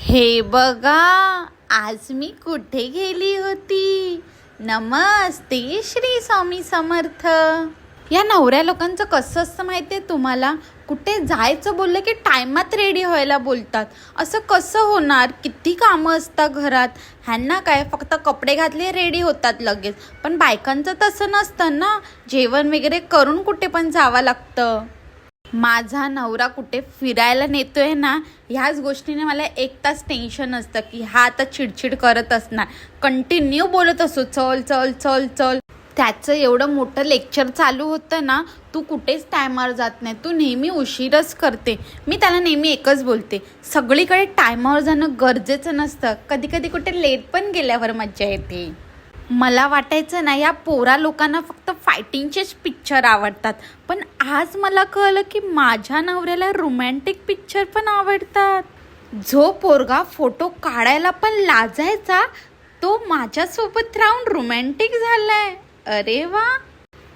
हे बघा, आज मी कुठे गेली होती. नमस्ते श्री स्वामी समर्थ. या नवऱ्या लोकांचं कसं असतं माहिती आहे तुम्हाला? कुठे जायचं बोललं की टायमात रेडी व्हायला बोलतात. असं कसं होणार? किती कामं असतात घरात. ह्यांना काय फक्त कपडे घातले रेडी होतात लगेच. पण बायकांचं तसं नसतं ना. जेवण वगैरे करून कुठे पण जावं लागतं. माझा नवरा कुठे फिरायला नेतोय ना, ह्याच गोष्टीने मला 1 तास टेन्शन असतं की हा आता चिडचिड करत असणार. कंटिन्यू बोलत असो, चल चल चल चल. त्याचं एवढं मोठं लेक्चर चालू होतं ना, तू कुठेच टायमावर जात नाही, तू नेहमी उशीरच करते. मी त्याला नेहमी एकच बोलते, सगळीकडे टायमावर जाणं गरजेचं नसतं. कधी कधी कुठे लेट पण गेल्यावर मज्जा येते. मला वाटायचं ना, या पोरा लोकांना फक्त फायटिंगचेच पिक्चर आवडतात. पण आज मला कळलं की माझ्या नवऱ्याला रोमॅन्टिक पिक्चर पण आवडतात. जो पोरगा फोटो काढायला पण लाजायचा, तो माझ्यासोबत राहून रोमॅन्टिक झालाय. अरे वा.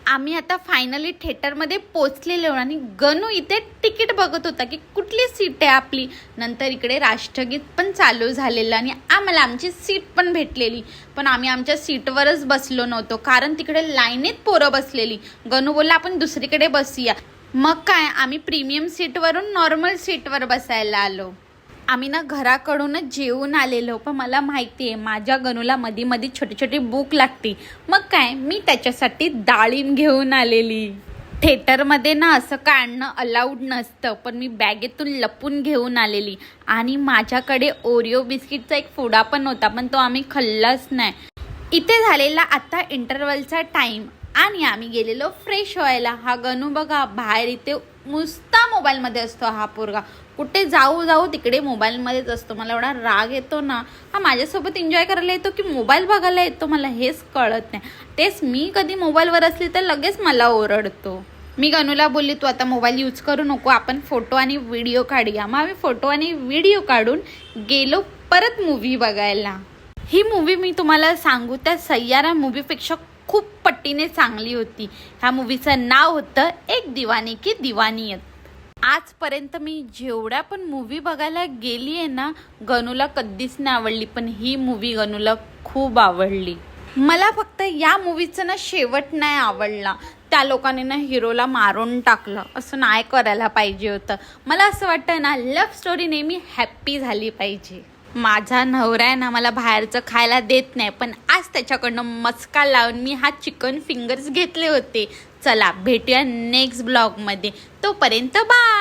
आम्ही आता फायनली थिएटरमध्ये पोचलेलो आणि गणू इथे तिकीट बघत होता की कुठली सीट आहे आपली. नंतर इकडे राष्ट्रगीत पण चालू झालेलं आणि आम्हाला आमची सीट पण भेटलेली. पण आम्ही आमच्या सीटवरच बसलो नव्हतो, कारण तिकडे लाईनीत पोरं बसलेली. गणू बोलला आपण दुसरीकडे बसूया. मग काय, आम्ही प्रीमियम सीटवरून नॉर्मल सीटवर बसायला आलो. आम्ही ना घराकडूनच जेवून आलेलो, पण मला माहिती आहे माझ्या गणूला मध्ये मध्ये छोटी छोटी भूक लागते. मग काय, मी त्याच्यासाठी डाळिंब घेऊन आलेली. थिएटरमध्ये ना असं काढणं अलाउड नसतं, पण मी बॅगेतून लपून घेऊन आलेली. आणि माझ्याकडे ओरिओ बिस्किटचा एक पुडा पण होता, पण तो आम्ही खाल्लाच नाही. इथे झालेला आता इंटरवलचा टाईम आणि आम्ही गेलेलो फ्रेश व्हायला. हा गणू बघा बाहेर इथे नुसता मोबाईलमध्ये असतो. हा पोरगा कुठे जाऊ जाऊ तिकडे मोबाईलमध्येच असतो. मला एवढा राग येतो ना. हा माझ्यासोबत एन्जॉय करायला येतो की मोबाईल बघायला येतो, मला हेच कळत नाही. तेच मी कधी मोबाईलवर असली तर लगेच मला ओरडतो. मी गणूला बोलली, तू आता मोबाईल यूज करू नको, आपण फोटो आणि व्हिडिओ काढूया. मग आम्ही फोटो आणि व्हिडिओ काढून गेलो परत मूव्ही बघायला. ही मूव्ही मी तुम्हाला सांगू, त्या सय्यारा मूव्हीपेक्षा खूप पट्टीने चांगली होती. ह्या मूव्हीचं नाव होतं एक दिवानी की दिवानियत. आजपर्यंत मी जेवढ्या पण मूव्ही बघायला गेली आहे ना, गणूला कधीच नाही आवडली, पण ही मूव्ही गणूला खूप आवडली. मला फक्त या मूव्हीचं ना शेवट नाही आवडला. त्या लोकांनी ना हिरोला मारून टाकलं. असं नाही करायला पाहिजे होतं. मला असं वाटतं ना, लव्ह स्टोरी नेहमी हॅप्पी झाली पाहिजे. माझा नवरा आहे ना मला बाहेरचं खायला देत नाही, पण आज त्याच्याकडनं मस्का लावून मी हा चिकन फिंगर्स घेतले होते. चला भेटूया नेक्स्ट ब्लॉगमध्ये. तोपर्यंत बाय.